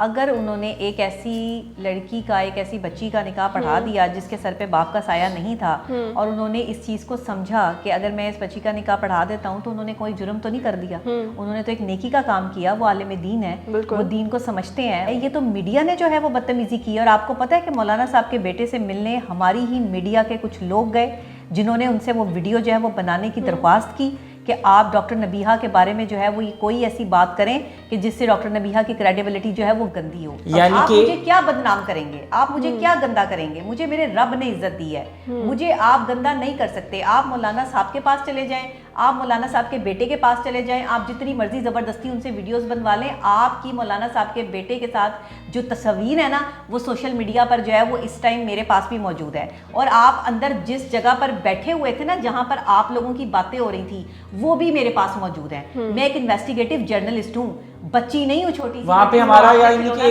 اگر انہوں نے ایک ایسی لڑکی کا ایک ایسی بچی کا نکاح پڑھا دیا جس کے سر پہ باپ کا سایہ نہیں تھا اور انہوں نے اس چیز کو سمجھا کہ اگر میں اس بچی کا نکاح پڑھا دیتا ہوں تو انہوں نے کوئی جرم تو نہیں کر دیا, انہوں نے تو ایک نیکی کا کام کیا, وہ عالم دین ہے, وہ دین کو سمجھتے ہیں. یہ تو میڈیا نے جو ہے وہ بدتمیزی کی. اور آپ کو پتہ ہے کہ مولانا صاحب کے بیٹے سے ملنے ہماری ہی میڈیا کے کچھ لوگ گئے جنہوں نے ان سے وہ ویڈیو جو ہے وہ بنانے کی درخواست کی کہ آپ ڈاکٹر نبیہہ کے بارے میں جو ہے وہ کوئی ایسی بات کریں کہ جس سے ڈاکٹر نبیہہ کی کریڈیبلٹی جو ہے وہ گندی ہو. آپ مجھے کیا بدنام کریں گے, آپ مجھے کیا گندا کریں گے؟ مجھے میرے رب نے عزت دی ہے, مجھے آپ گندا نہیں کر سکتے. آپ مولانا صاحب کے پاس چلے جائیں, آپ مولانا صاحب کے بیٹے کے پاس چلے جائیں, آپ جتنی مرضی زبردستی ان سے ویڈیوز بنوا لیں. آپ کی مولانا صاحب کے بیٹے کے ساتھ جو تصویر ہے نا وہ سوشل میڈیا پر جو ہے وہ اس ٹائم میرے پاس بھی موجود ہے. اور آپ اندر جس جگہ پر بیٹھے ہوئے تھے نا جہاں پر آپ لوگوں کی باتیں ہو رہی تھی وہ بھی میرے پاس موجود ہے. میں ایک انویسٹیگیٹو جرنلسٹ ہوں, بچی نہیں ہوں چھوٹی سی. وہاں پہ ہمارا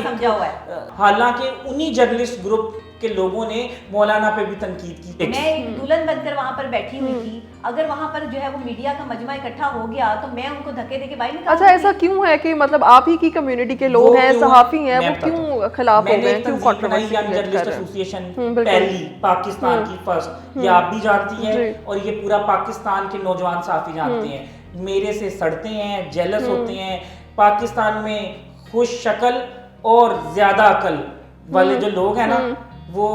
سمجھا ہوا ہے. حالانکہ انہی جرنلسٹ گروپ کے لوگوں نے مولانا پہ بھی تنقید کی. میں ایک دلہن بن کر وہاں پر بیٹھی ہوئی تھی, اگر وہاں پر جو ہے وہ میڈیا کا مجمع اکٹھا ہو گیا تو میں ان کو دھکے دے کے باہر نکال. اچھا ایسا کیوں ہے کہ مطلب آپ ہی کی کمیونٹی کے لوگ ہیں, صحافی ہیں, وہ کیوں خلاف ہو گئے, کیوں کنٹروورسی کر رہے ہیں؟ ایسوسیشن پہلی پاکستان کی فرسٹ, یہ آپ بھی جانتی ہیں اور یہ پورا پاکستان کے نوجوان صحافی جانتے ہیں. میرے سے سڑتے ہیں, جیلس ہوتے ہیں. پاکستان میں خوش شکل اور زیادہ عقل والے جو لوگ ہیں نا وہ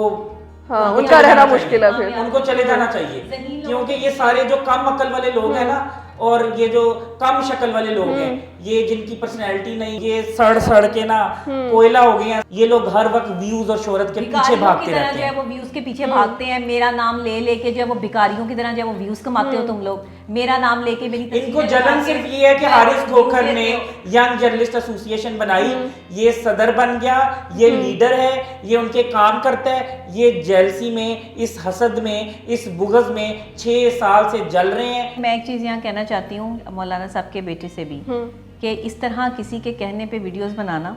ان کا رہنا مشکل ہے, پھر ان کو چلے جانا چاہیے. کیونکہ یہ سارے جو کم عقل والے لوگ ہیں نا اور یہ جو کم شکل والے لوگ ہیں, یہ جن کی پرسنالٹی نہیں, یہ سڑ کے نا کوئلہ ہو گئے ہیں, یہ لوگ ہر وقت ویوز اور شہرت کے پیچھے بھاگتے رہتے ہیں. وہ ویوز کے پیچھے بھاگتے ہیں, میرا نام لے لے کے جو ہے وہ بھکاریوں کی طرح جو ہے وہ ویوز کماتے ہو تم لوگ, میرا نام لے کے میری ان کو جلن صرف یہ ہے کہ حارث کھوکھر نے ینگ جرنلسٹ ایسوسیشن بنائی, یہ صدر بن گیا, یہ لیڈر ہے, یہ ان کے کام کرتا ہے. یہ جیلسی میں, اس حسد میں, اس بغض میں 6 سال سے جل رہے ہیں. میں ایک چیز یہاں کہنا چاہتی ہوں مولانا صاحب کے بیٹے سے بھی کہ اس طرح کسی کے کہنے پہ ویڈیوز بنانا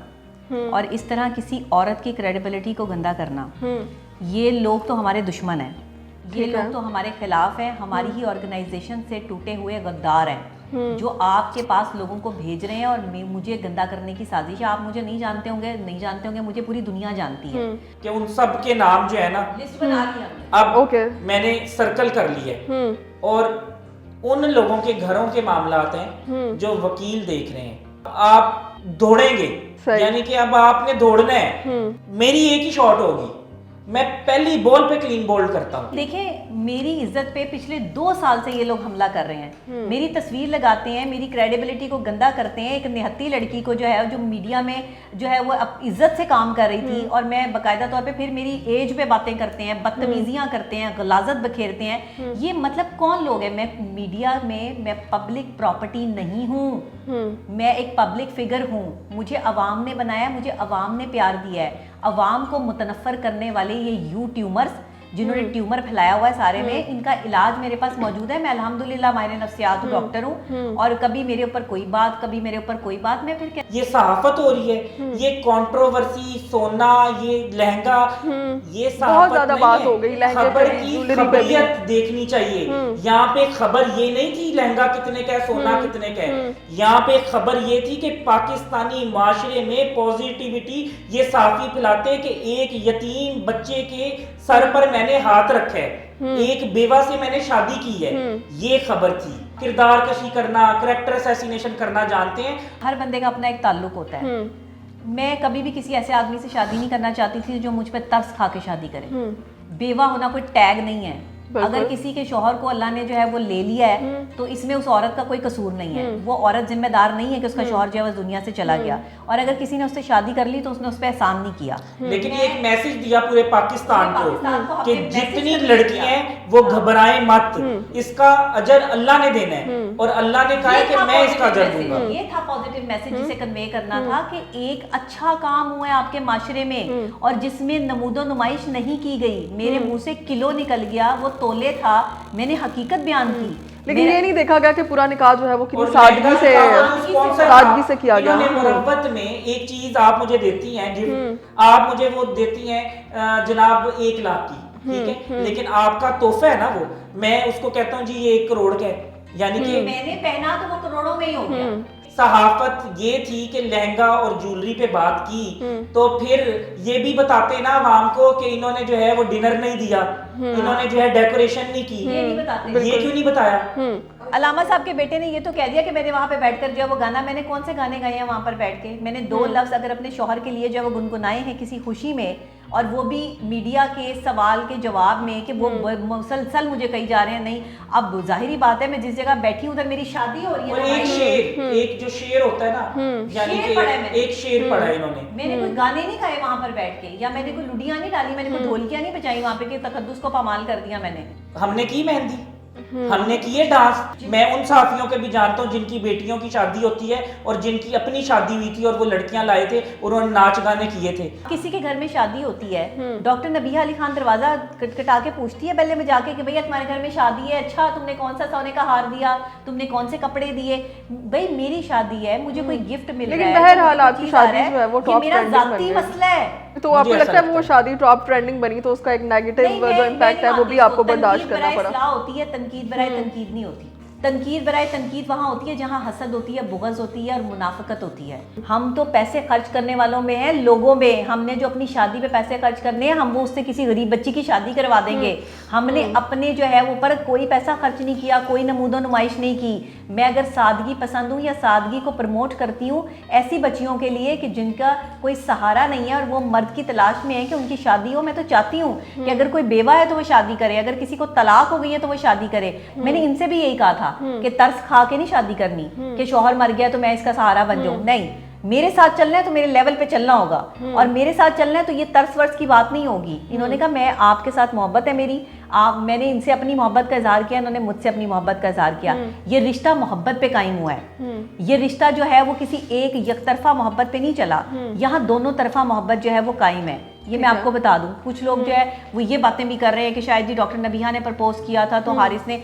اور اس طرح کسی عورت کی کریڈیبلٹی کو گندا کرنا, یہ لوگ تو ہمارے دشمن ہیں, یہ لوگ تو ہمارے خلاف ہیں, ہماری ہی آرگنائزیشن سے ٹوٹے ہوئے غدار ہیں جو آپ کے پاس لوگوں کو بھیج رہے ہیں اور مجھے گندا کرنے کی سازش ہے. آپ مجھے نہیں جانتے ہوں گے, مجھے پوری دنیا جانتی ہے کہ ان سب کے نام جو ہے نا لسٹ بنا لیا اب میں نے سرکل کر لی ہے, اور ان لوگوں کے گھروں کے معاملات ہیں جو وکیل دیکھ رہے ہیں. آپ دوڑیں گے, یعنی کہ اب آپ نے دوڑنا ہے. میری ایک ہی شاٹ ہوگی, میں پہلی بال پہ کلین بولڈ کرتا ہوں. دیکھیں میری عزت پہ پچھلے 2 سال سے یہ لوگ حملہ کر رہے ہیں, میری تصویر لگاتے ہیں, میری کریڈیبلٹی کو گندا کرتے ہیں. ایک نہتی لڑکی کو جو ہے جو میڈیا میں جو ہے وہ عزت سے کام کر رہی تھی اور میں باقاعدہ طور پہ پھر میری ایج پہ باتیں کرتے ہیں, بدتمیزیاں کرتے ہیں, غلاظت بکھیرتے ہیں. یہ مطلب کون لوگ ہیں؟ میں میڈیا میں پبلک پراپرٹی نہیں ہوں, میں ایک پبلک فگر ہوں. مجھے عوام نے بنایا, مجھے عوام نے پیار دیا ہے. عوام کو متنفر کرنے والے یہ یوٹیوبرز جنہوں نے ٹیومر پھیلایا ہوا ہے سارے میں, ان کا علاج میرے پاس موجود ہے. میں الحمدللہ ماہر نفسیات ڈاکٹر ہوں, اور کبھی میرے اوپر کوئی بات, کبھی میرے اوپر کوئی بات. میں پھر یہ صحافت ہو رہی ہے, یہ کنٹروورسی, سونا, یہ لہنگا, یہ صحافت نہیں ہے. خبر کی خبریت دیکھنی چاہیے. یہاں پہ خبر یہ نہیں تھی لہنگا کتنے کا ہے, سونا کتنے کا ہے. یہاں پہ خبر یہ تھی کہ پاکستانی معاشرے میں پوزیٹیوٹی یہ صحافی پھیلاتے کہ ایک یتیم بچے کے سر پر میں نے ہاتھ رکھا ہے, ایک بیوہ سے میں نے شادی کی ہے. یہ خبر تھی. کردار کشی کرنا, کریکٹر اسیسینیشن کرنا جانتے ہیں. ہر بندے کا اپنا ایک تعلق ہوتا ہے. میں کبھی بھی کسی ایسے آدمی سے شادی نہیں کرنا چاہتی تھی جو مجھ پہ ترس کھا کے شادی کرے. بیوہ ہونا کوئی ٹیگ نہیں ہے. اگر کسی کے شوہر کو اللہ نے جو ہے وہ لے لیا ہے تو اس میں اس عورت کا کوئی قصور نہیں ہے. وہ عورت ذمہ دار نہیں ہے کہ اس کا شوہر جو ہے وہ دنیا سے چلا گیا, اور اگر کسی نے اس سے شادی کر لی تو اس نے اس پہ احسان نہیں کیا. لیکن یہ ایک میسج دیا پورے پاکستان کو کہ جتنی لڑکیاں ہیں وہ گھبرائیں مت, اس کا اجر اللہ نے دینا ہے, اور اللہ نے کہا ہے کہ میں اس کا اجر دوں گا. یہ تھا پازیٹیو میسج جسے کنوے کرنا تھا کہ ایک اچھا کام ہوا ہے آپ کے معاشرے میں اور جس میں نمود و نمائش نہیں کی گئی. میرے منہ سے کلو نکل گیا, وہ تولے تھا, میں نے حقیقت بیان کی. لیکن یہ نہیں دیکھا گیا کہ پورا نکاح جو ہے وہ کتنی سادگی سے کیا گیا. مربت میں ایک چیز آپ مجھے دیتی ہیں, آپ مجھے وہ دیتی ہیں جناب 1 لاکھ کی, ٹھیک ہے, لیکن آپ کا تحفہ ہے نا وہ, میں اس کو کہتا ہوں جی یہ 1 کروڑ کا ہے. یعنی کہ میں نے پہنا تو وہ کروڑوں میں ہی ہو گیا. صحافت یہ تھی کہ لہنگا اور جولری پہ بات کی تو پھر یہ بھی بتاتے نا عوام کو کہ انہوں نے جو ہے وہ ڈنر نہیں دیا, انہوں نے جو ہے ڈیکوریشن نہیں کی, یہ کیوں نہیں بتایا؟ علامہ صاحب کے بیٹے نے یہ تو کہہ دیا کہ میں نے وہاں پہ بیٹھ کر جو ہے وہ گانا, میں نے کون سے گانے گائے ہیں وہاں پر بیٹھ کے, میں نے 2 لفظ اگر اپنے شوہر کے لیے جو ہے وہ گنگنائے ہیں کسی خوشی میں, اور وہ بھی میڈیا کے سوال کے جواب میں کہ وہ مسلسل مجھے کہی جا رہے ہیں نہیں. اب ظاہری بات ہے میں جس جگہ بیٹھی ہوں ادھر میری شادی ہو رہی ہے, ایک شعر, ایک جو شعر ہوتا ہے نا, یعنی کہ ایک شعر پڑھا ہے انہوں نے, میں نے کوئی گانے نہیں گائے وہاں پر بیٹھ کے, یا میں نے کوئی لڈیاں نہیں ڈالی, میں نے کوئی ڈھولکیاں نہیں بجائی وہاں پہ کہ تقدس کو پامال کر دیا میں نے. ہم نے کی مہندی, ہم نے کیے ڈانس. میں ان صحافیوں کے بھی جانتا ہوں جن کی بیٹیوں کی شادی ہوتی ہے اور جن کی اپنی شادی ہوئی تھی اور وہ لڑکیاں لائے تھے اور انہوں نے ناچ گانے کیے تھے. کسی کے گھر میں شادی ہوتی ہے, ڈاکٹر نبیہ علی خان دروازہ کٹکٹا کے پوچھتی ہے پہلے میں جا کے کہ بھیا تمہارے گھر میں شادی ہے, اچھا تم نے کون سا سونے کا ہار دیا, تم نے کون سے کپڑے دیے. بھائی میری شادی ہے, مجھے کوئی گفٹ مل رہا ہے, لیکن بہرحال آپ کی شادی جو ہے وہ ٹاپ میرا ذاتی مسئلہ ہے. تو آپ کو لگتا ہے وہ شادی ٹاپ ٹرینڈنگ بنی تو اس کا ایک نیگیٹو جو امپیکٹ ہے وہ بھی آپ کو برداشت کرنا پڑا؟ اصلاح ہوتی ہے, تنقید برائے تنقید نہیں ہوتی. تنقید برائے تنقید وہاں ہوتی ہے جہاں حسد ہوتی ہے, بغض ہوتی ہے اور منافقت ہوتی ہے. ہم تو پیسے خرچ کرنے والوں میں ہیں, لوگوں میں. ہم نے جو اپنی شادی پہ پیسے خرچ کرنے ہیں ہم وہ اس سے کسی غریب بچی کی شادی کروا دیں گے. ہم نے اپنے جو ہے وہ پر کوئی پیسہ خرچ نہیں کیا, کوئی نمود و نمائش نہیں کی. میں اگر سادگی پسند ہوں یا سادگی کو پروموٹ کرتی ہوں ایسی بچیوں کے لیے کہ جن کا کوئی سہارا نہیں ہے اور وہ مرد کی تلاش میں ہے کہ ان کی شادی ہو, میں تو چاہتی ہوں کہ اگر کوئی بیوہ ہے تو وہ شادی کرے, اگر کسی کو طلاق ہو گئی ہے تو وہ شادی کرے. میں نے ان سے بھی یہی کہا تھا کہ ترس کھا کے نہیں شادی کرنی کہ شوہر مر گیا تو میں اس کا سہارا بن جاؤں. نہیں, میرے ساتھ چلنا ہے تو میرے لیول پہ چلنا ہوگا, اور میرے ساتھ چلنا ہے تو یہ ترس ورس کی بات نہیں ہوگی. انہوں نے کہا میں آپ کے ساتھ محبت ہے میری, میں نے ان سے اپنی محبت کا اظہار کیا, انہوں نے مجھ سے اپنی محبت کا اظہار کیا. یہ رشتہ محبت پہ قائم ہوا ہے. یہ رشتہ جو ہے وہ کسی ایک یک طرفہ محبت پہ نہیں چلا, یہاں دونوں طرفہ محبت جو ہے وہ قائم ہے. یہ میں آپ کو بتا دوں, کچھ لوگ جو ہے وہ یہ باتیں بھی کر رہے ہیں کہ شاید جی ڈاکٹر نبیہ نے پرپوز کیا تھا تو حارث نے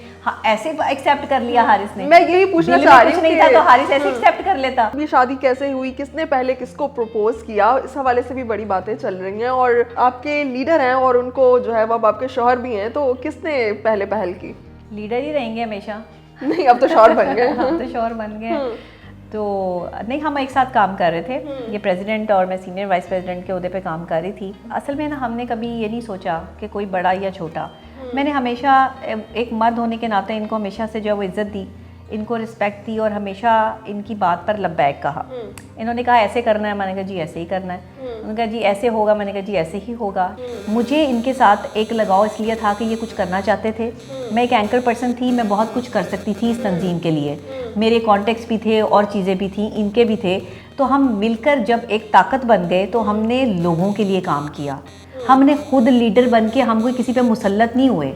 ایسے ایکسیپٹ کر لیا. حارث نے, میں یہی پوچھنا چاہ رہی ہوں نہیں تھا تو حارث ایسے ایکسیپٹ کر لیتا. یہ شادی کیسے ہوئی, کس نے پہلے کس کو پروپوز کیا, اس حوالے سے بھی بڑی باتیں چل رہی ہیں. اور آپ کے لیڈر ہیں اور ان کو جو ہے وہ اب آپ کے شوہر بھی ہیں, تو کس نے پہلے پہل کی؟ لیڈر ہی رہیں گے ہمیشہ. نہیں, اب تو شوہر بن گئے. ہم تو شوہر بن گئے. تو نہیں, ہم ایک ساتھ کام کر رہے تھے. یہ پریزیڈنٹ اور میں سینئر وائس پریزیڈنٹ کے عہدے پہ کام کر رہی تھی. اصل میں نا ہم نے کبھی یہ نہیں سوچا کہ کوئی بڑا یا چھوٹا. میں نے ہمیشہ ایک مرد ہونے کے ناطے ان کو ہمیشہ سے جو ہے وہ عزت دی, ان کو رسپیکٹ دی, اور ہمیشہ ان کی بات پر لبیک کہا. انہوں نے کہا ایسے کرنا ہے, میں نے کہا جی ایسے ہی کرنا ہے. انہوں نے کہا جی ایسے ہوگا, میں نے کہا جی ایسے ہی ہوگا. مجھے ان کے ساتھ ایک لگاؤ اس لیے تھا کہ یہ کچھ کرنا چاہتے تھے. میں ایک اینکر پرسن تھی, میں بہت کچھ کر سکتی تھی اس تنظیم کے لیے, میرے کانٹیکٹس بھی تھے اور چیزیں بھی تھیں, ان کے بھی تھے. تو ہم مل کر جب ایک طاقت بن گئے تو ہم نے لوگوں کے لیے کام کیا. ہم نے خود لیڈر بن کے, ہم کوئی کسی پہ مسلط نہیں ہوئے.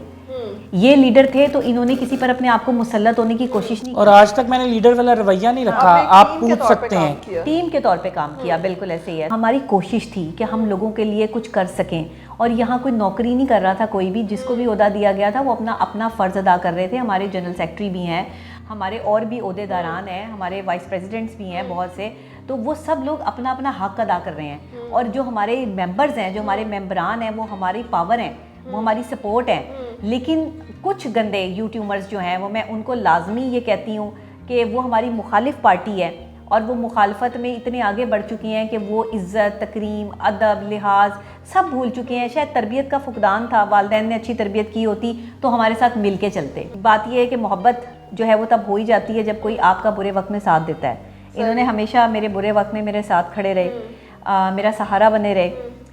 یہ لیڈر تھے تو انہوں نے کسی پر اپنے آپ کو مسلط ہونے کی کوشش نہیں کی. اور آج تک میں نے لیڈر والا رویہ نہیں رکھا, آپ پوچھ سکتے ہیں. ٹیم کے طور پہ کام کیا, بالکل ایسے ہی ہے. ہماری کوشش تھی کہ ہم لوگوں کے لیے کچھ کر سکیں, اور یہاں کوئی نوکری نہیں کر رہا تھا کوئی بھی. جس کو بھی عہدہ دیا گیا تھا وہ اپنا فرض ادا کر رہے تھے. ہمارے جنرل سیکرٹری بھی ہیں, ہمارے اور بھی عہدے داران ہیں, ہمارے وائس پریزیڈنٹس بھی ہیں بہت سے, تو وہ سب لوگ اپنا اپنا حق ادا کر رہے ہیں. اور جو ہمارے ممبرز ہیں, جو ہمارے ممبران ہیں, وہ ہماری پاور ہیں, وہ ہماری سپورٹ ہیں. لیکن کچھ گندے یوٹیوبرز جو ہیں وہ, میں ان کو لازمی یہ کہتی ہوں کہ وہ ہماری مخالف پارٹی ہے, اور وہ مخالفت میں اتنے آگے بڑھ چکی ہیں کہ وہ عزت, تکریم, ادب, لحاظ سب بھول چکے ہیں. شاید تربیت کا فقدان تھا, والدین نے اچھی تربیت کی ہوتی تو ہمارے ساتھ مل کے چلتے. بات یہ ہے کہ محبت جو ہے وہ تب ہو ہی جاتی ہے جب کوئی آپ کا برے وقت میں ساتھ دیتا ہے. انہوں نے ہمیشہ میرے برے وقت میں میرے ساتھ کھڑے رہے, میرا سہارا بنے رہے.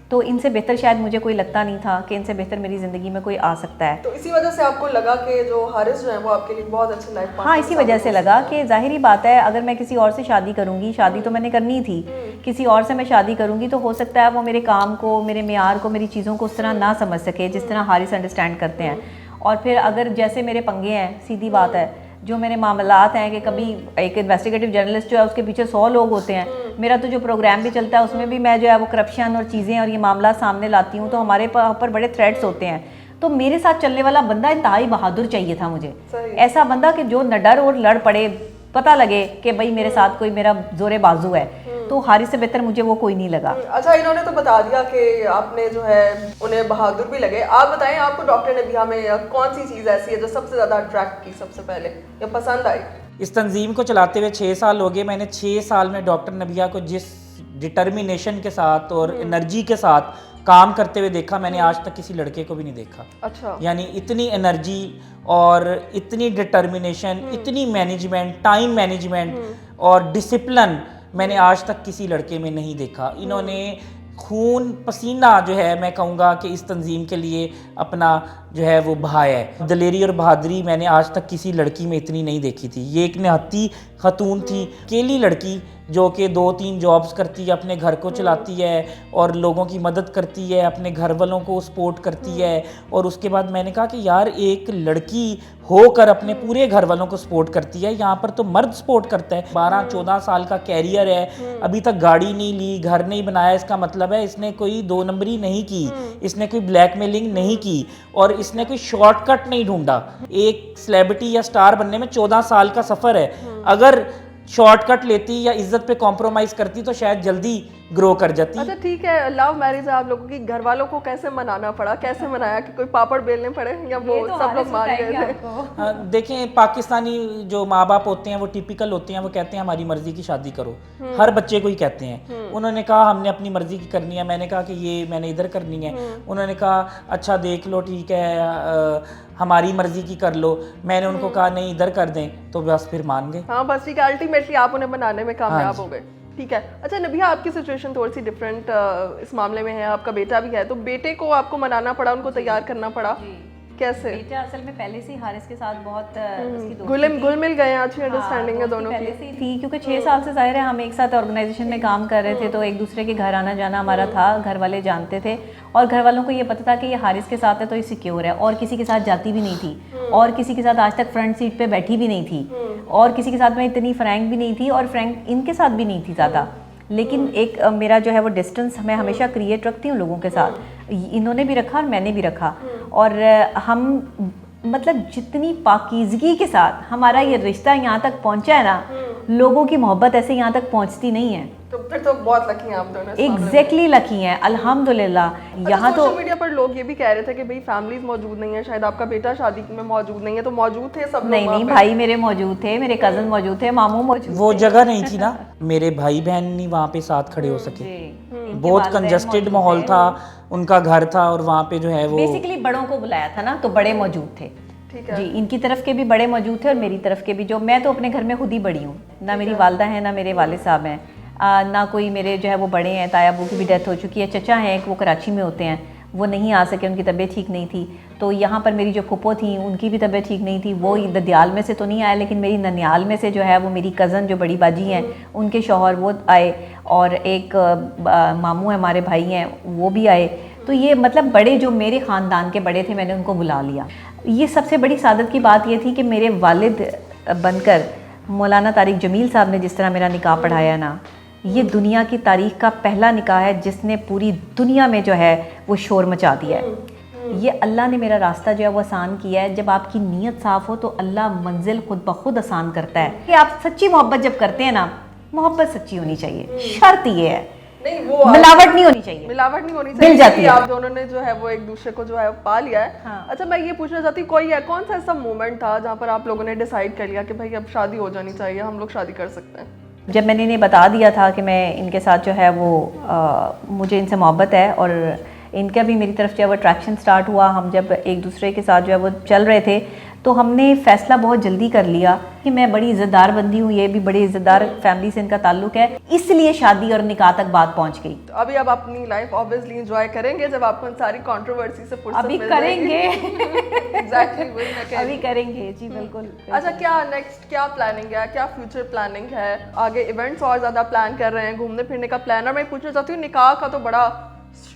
تو ان سے بہتر شاید مجھے کوئی لگتا نہیں تھا کہ ان سے بہتر میری زندگی میں کوئی آ سکتا ہے. تو اسی وجہ سے آپ کو لگا کہ جو حارث جو ہیں وہ آپ کے لیے بہت اچھا لائف پارٹنر. ہاں, اسی وجہ سے لگا کہ ظاہری بات ہے اگر میں کسی اور سے شادی کروں گی, شادی تو میں نے کرنی تھی, کسی اور سے میں شادی کروں گی تو ہو سکتا ہے وہ میرے کام کو, میرے معیار کو, میری چیزوں کو اس طرح نہ سمجھ سکے جس طرح حارث انڈرسٹینڈ کرتے ہیں. اور پھر اگر جیسے میرے پنگے ہیں, سیدھی بات ہے, جو میرے معاملات ہیں کہ کبھی ایک انویسٹیگیٹو جرنلسٹ جو ہے اس کے پیچھے 100 لوگ ہوتے ہیں. میرا تو جو پروگرام بھی چلتا ہے اس میں بھی میں جو ہے وہ کرپشن اور چیزیں اور یہ معاملات سامنے لاتی ہوں, تو ہمارے اوپر بڑے تھریٹس ہوتے ہیں. تو میرے ساتھ چلنے والا بندہ انتہائی بہادر چاہیے تھا مجھے, ایسا بندہ کہ جو نہ ڈر اور لڑ پڑے, پتہ لگے کہ بھائی میرے ساتھ کوئی میرا زور بازو ہے. تو حارث سے بہتر مجھے وہ کوئی نہیں لگا. اچھا, انہوں نے تو بتا دیا کہ آپ نے جو ہے انہیں بہادر بھی لگے. آپ بتائیں آپ کو ڈاکٹر نبیہ میں کون سی چیز ایسی ہے جو سب سے زیادہ اٹریکٹ کی سب سے پہلے یا پسند آئی؟ اس تنظیم کو چلاتے ہوئے 6 سال ہو گئے. میں نے 6 سال میں ڈاکٹر نبیہ کو جس ڈٹرمینیشن کے ساتھ اور انرجی کے ساتھ کام کرتے ہوئے دیکھا, میں نے آج تک کسی لڑکے کو بھی نہیں دیکھا. اچھا. یعنی اتنی انرجی اور اتنی ڈٹرمینیشن, اتنی مینجمنٹ, ٹائم مینجمنٹ اور ڈسپلن میں نے آج تک کسی لڑکے میں نہیں دیکھا. انہوں نے خون پسینہ جو ہے میں کہوں گا کہ اس تنظیم کے لیے اپنا جو ہے وہ بہایا ہے. دلیری اور بہادری میں نے آج تک کسی لڑکی میں اتنی نہیں دیکھی تھی. یہ ایک نہتی خاتون تھی, اکیلی لڑکی جو کہ 2-3 جابز کرتی ہے, اپنے گھر کو چلاتی ہے اور لوگوں کی مدد کرتی ہے, اپنے گھر والوں کو سپورٹ کرتی ہے. اور اس کے بعد میں نے کہا کہ یار ایک لڑکی ہو کر اپنے پورے گھر والوں کو سپورٹ کرتی ہے, یہاں پر تو مرد سپورٹ کرتا ہے. 12-14 سال کا کیریئر ہے, ابھی تک گاڑی نہیں لی, گھر نہیں بنایا. اس کا مطلب ہے اس نے کوئی 2 نمبری نہیں کی, اس نے کوئی بلیک میلنگ نہیں کی اور اس نے کوئی شارٹ کٹ نہیں ڈھونڈا. ایک سیلیبریٹی یا سٹار بننے میں 14 سال کا سفر ہے. اگر شارٹ کٹ لیتی یا عزت پہ کمپرومائز کرتی تو شاید جلدی گرو کر جاتی. اچھا ٹھیک ہے, لو میرج ہے آپ لوگوں کی, گھر والوں کو کیسے منانا پڑا, کیسے منایا, کہ کوئی پاپڑ بیلنے پڑے یا وہ سب لوگ مان گئے تھے؟ دیکھیں پاکستانی جو ماں باپ ہوتے ہیں وہ ٹیپیکل ہوتے ہیں, وہ کہتے ہیں ہماری مرضی کی شادی کرو. ہر بچے کو ہی کہتے ہیں. انہوں نے کہا ہم نے اپنی مرضی کی کرنی ہے. میں نے کہا کہ یہ میں نے ادھر کرنی ہے. انہوں نے کہا اچھا دیکھ لو, ٹھیک ہے ہماری مرضی کی کر لو. میں نے ان کو کہا نہیں ادھر کر دیں, تو بس پھر مان گئے. ہاں بس ٹھیک ہے, الٹیمیٹلی آپ انہیں بنانے میں کامیاب ہو گئے. ٹھیک ہے. اچھا نبیہ, آپ کی سچویشن تھوڑی سی ڈفرینٹ اس معاملے میں ہے. آپ کا بیٹا بھی ہے, تو بیٹے کو آپ کو منانا پڑا, ان کو تیار کرنا پڑا, کیسے؟ بیٹا اصل میں پہلے سے ہی حارث کے ساتھ بہت اس کی گل مل گئے ہیں, اچھی انڈرسٹینڈنگ ہے دونوں کی پہلے سے ہی تھی, کیونکہ 6 سال سے ظاہر ہے ہم ایک ساتھ آرگنائزیشن میں کام کر رہے تھے, تو ایک دوسرے کے گھر آنا جانا ہمارا تھا. گھر والے جانتے تھے اور گھر والوں کو یہ پتہ تھا کہ یہ حارث کے ساتھ ہے تو یہ سیکیور ہے, اور کسی کے ساتھ جاتی بھی نہیں تھی, اور کسی کے ساتھ آج تک فرنٹ سیٹ پہ بیٹھی بھی نہیں تھی, اور کسی کے ساتھ میں اتنی فرینک بھی نہیں تھی, اور فرینک ان کے ساتھ بھی نہیں تھی زیادہ. لیکن ایک میرا جو ہے وہ ڈسٹنس میں ہمیشہ کریٹ رکھتی ہوں لوگوں کے ساتھ. انہوں نے بھی رکھا اور میں نے بھی رکھا, اور ہم مطلب جتنی پاکیزگی کے ساتھ ہمارا یہ رشتہ یہاں تک پہنچا ہے نا, لوگوں کی محبت ایسے یہاں تک پہنچتی نہیں ہے. تو پھر تو بہت لکی ہیں آپ دونوں. ایگزیکٹلی لکی ہیں الحمدللہ. یہاں تو سوشل میڈیا پر لوگ یہ بھی کہہ رہے تھے کہ بھئی فیملیز موجود نہیں ہیں, شاید آپ کا بیٹا شادی میں موجود نہیں ہے, تو موجود تھے سب لوگ؟ نہیں, بھائی میرے موجود تھے, میرے کزن موجود تھے, ماموں موجود تھے. وہ جگہ نہیں تھی نا, میرے بھائی بہن نہیں وہاں پہ ساتھ کھڑے ہو سکے. بہت کنجسٹڈ ماحول تھا, ان کا گھر تھا, اور وہاں پہ جو ہے وہ بیسیکلی بڑوں کو بلایا تھا نا, تو بڑے موجود تھے. جی, ان کی طرف کے بھی بڑے موجود تھے اور میری طرف کے بھی. جو میں تو اپنے گھر میں خود ہی بڑی ہوں, نہ میری والدہ ہیں نہ میرے والد صاحب ہیں, نہ کوئی میرے جو ہے وہ بڑے ہیں. تایا ابو کی بھی ڈیتھ ہو چکی ہے. چچا ہیں ایک, وہ کراچی میں ہوتے ہیں, وہ نہیں آ سکے, ان کی طبیعت ٹھیک نہیں تھی. تو یہاں پر میری جو پھپھو تھیں ان کی بھی طبیعت ٹھیک نہیں تھی, وہ ددیال میں سے تو نہیں آئے, لیکن میری ننیال میں سے جو ہے وہ میری کزن جو بڑی باجی ہیں ان کے شوہر وہ آئے, اور ایک ماموں ہیں ہمارے بھائی ہیں وہ بھی آئے. تو یہ مطلب بڑے جو میرے خاندان کے بڑے تھے میں نے ان کو بلا لیا. یہ سب سے بڑی سعادت کی بات یہ تھی کہ میرے والد بن کر مولانا طارق جمیل صاحب نے جس طرح میرا نکاح پڑھایا نا, یہ دنیا کی تاریخ کا پہلا نکاح ہے جس نے پوری دنیا میں جو ہے وہ شور مچا دیا ہے. یہ اللہ نے میرا راستہ جو ہے وہ آسان کیا ہے. جب آپ کی نیت صاف ہو تو اللہ منزل خود بخود آسان کرتا ہے. کہ آپ سچی محبت جب کرتے ہیں نا, محبت سچی ہونی چاہیے, شرط یہ ہے, ملاوٹ نہیں ہونی چاہیے. ملاوٹ نہیں ہونی چاہیے. آپ دونوں نے جو ہے وہ ایک دوسرے کو جو ہے پا لیا ہے. اچھا میں یہ پوچھنا چاہتی ہوں, کوئی کون سا ایسا مومنٹ تھا جہاں پر آپ لوگوں نے ڈیسائیڈ کر لیا کہ بھائی اب شادی ہو جانی چاہیے, ہم لوگ شادی کر سکتے ہیں؟ جب میں نے انہیں بتا دیا تھا کہ میں ان کے ساتھ جو ہے وہ مجھے ان سے محبت ہے, اور ان کا بھی میری طرف جو ہے وہ اٹریکشن سٹارٹ ہوا, ہم جب ایک دوسرے کے ساتھ جو ہے وہ چل رہے تھے, تو ہم نے فیصلہ بہت جلدی کر لیا کہ میں بڑی عزت دار بندی ہوں, یہ بھی بڑی عزت دار فیملی سے ان کا تعلق ہے, اس لیے شادی اور نکاح تک بات پہنچ گئی. تو ابھی اب اپنی لائف آبویسلی انجوائے کریں گے جب آپ کو ان ساری کنٹروورسی سے فرصت ابھی مل کریں گے. ایگزیکٹلی وہی میں کہہ رہی ابھی کریں گے. جی بالکل. اچھا کیا نیکسٹ کیا پلاننگ ہے, کیا فیوچر پلاننگ ہے, آگے ایونٹس اور زیادہ پلان کر رہے ہیں, گھومنے پھرنے کا پلان؟ اور میں پوچھنا چاہتی ہوں نکاح کا تو بڑا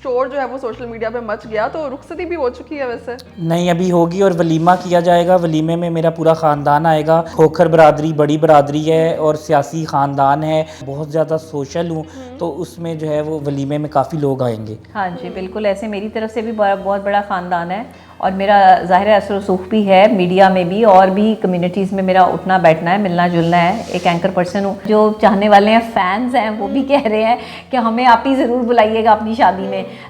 شور جو ہے وہ سوشل میڈیا پہ مچ گیا, تو رخصتی بھی ہو چکی ہے ویسے؟ نہیں, ابھی ہوگی, اور ولیمہ کیا جائے گا. ولیمے میں میرا پورا خاندان آئے گا. کھوکھر برادری بڑی برادری ہے اور سیاسی خاندان ہے, بہت زیادہ سوشل ہوں, تو اس میں جو ہے وہ ولیمے میں کافی لوگ آئیں گے. ہاں جی بالکل, ایسے میری طرف سے بھی بہت بڑا خاندان ہے, اور میرا ظاہر اثر و رسوخ بھی ہے میڈیا میں بھی, اور بھی کمیونٹیز میں میرا اٹھنا بیٹھنا ہے, ملنا جلنا ہے. ایک اینکر پرسن ہوں, جو چاہنے والے ہیں فینز ہیں وہ بھی کہہ رہے ہیں کہ ہمیں آپ ہی ضرور بلائیے گا اپنی شادی میں.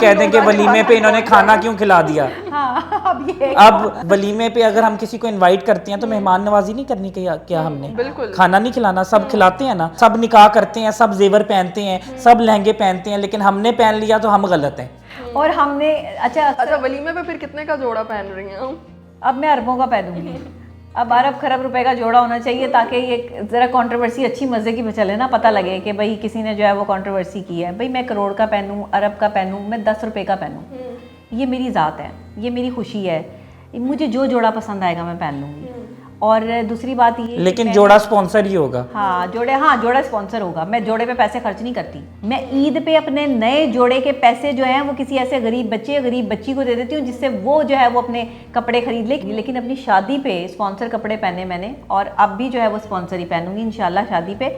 کہہ دیں کہ ولیمے پہ انہوں نے کھانا کیوں کھلا دیا. ہاں اب یہ اب ولیمے پہ اگر ہم کسی کو انوائٹ کرتے ہیں تو مہمان نوازی نہیں کرنی کیا ہم نے, کھانا نہیں کھلانا, سب کھلاتے ہیں نا, سب نکاح کرتے ہیں, سب زیور پہنتے ہیں, سب لہنگے پہنتے ہیں, لیکن ہم نے پہن لیا تو ہم غلط ہیں. اور ہم نے اچھا ولیمے پہ پھر کتنے کا جوڑا پہن رہی ہیں؟ اب میں اربوں کا پہنوں گی, اب ارب خرب روپے کا جوڑا ہونا چاہیے تاکہ یہ ذرا کنٹروورسی اچھی مزے کی چلے نا, پتہ لگے کہ بھائی کسی نے جو ہے وہ کنٹروورسی کی ہے. بھائی میں کروڑ کا پہنوں, ارب کا پہنوں, میں 10 روپے کا پہنوں, یہ میری ذات ہے, یہ میری خوشی ہے, مجھے جو جوڑا پسند آئے گا میں پہن لوں گی. اور دوسری بات یہ لیکن جوڑا سپانسر ہی ہوگا. ہاں جوڑا سپانسر ہوگا. میں جوڑے پہ پیسے خرچ نہیں کرتی. میں عید پہ اپنے نئے جوڑے کے پیسے جو ہیں وہ کسی ایسے غریب بچے غریب بچی کو دے دیتی ہوں جس سے وہ جو ہے وہ اپنے کپڑے خرید لے. لیکن اپنی شادی پہ سپانسر کپڑے پہنے میں نے, اور اب بھی جو ہے وہ سپانسر ہی پہنوں گی انشاءاللہ شادی پہ.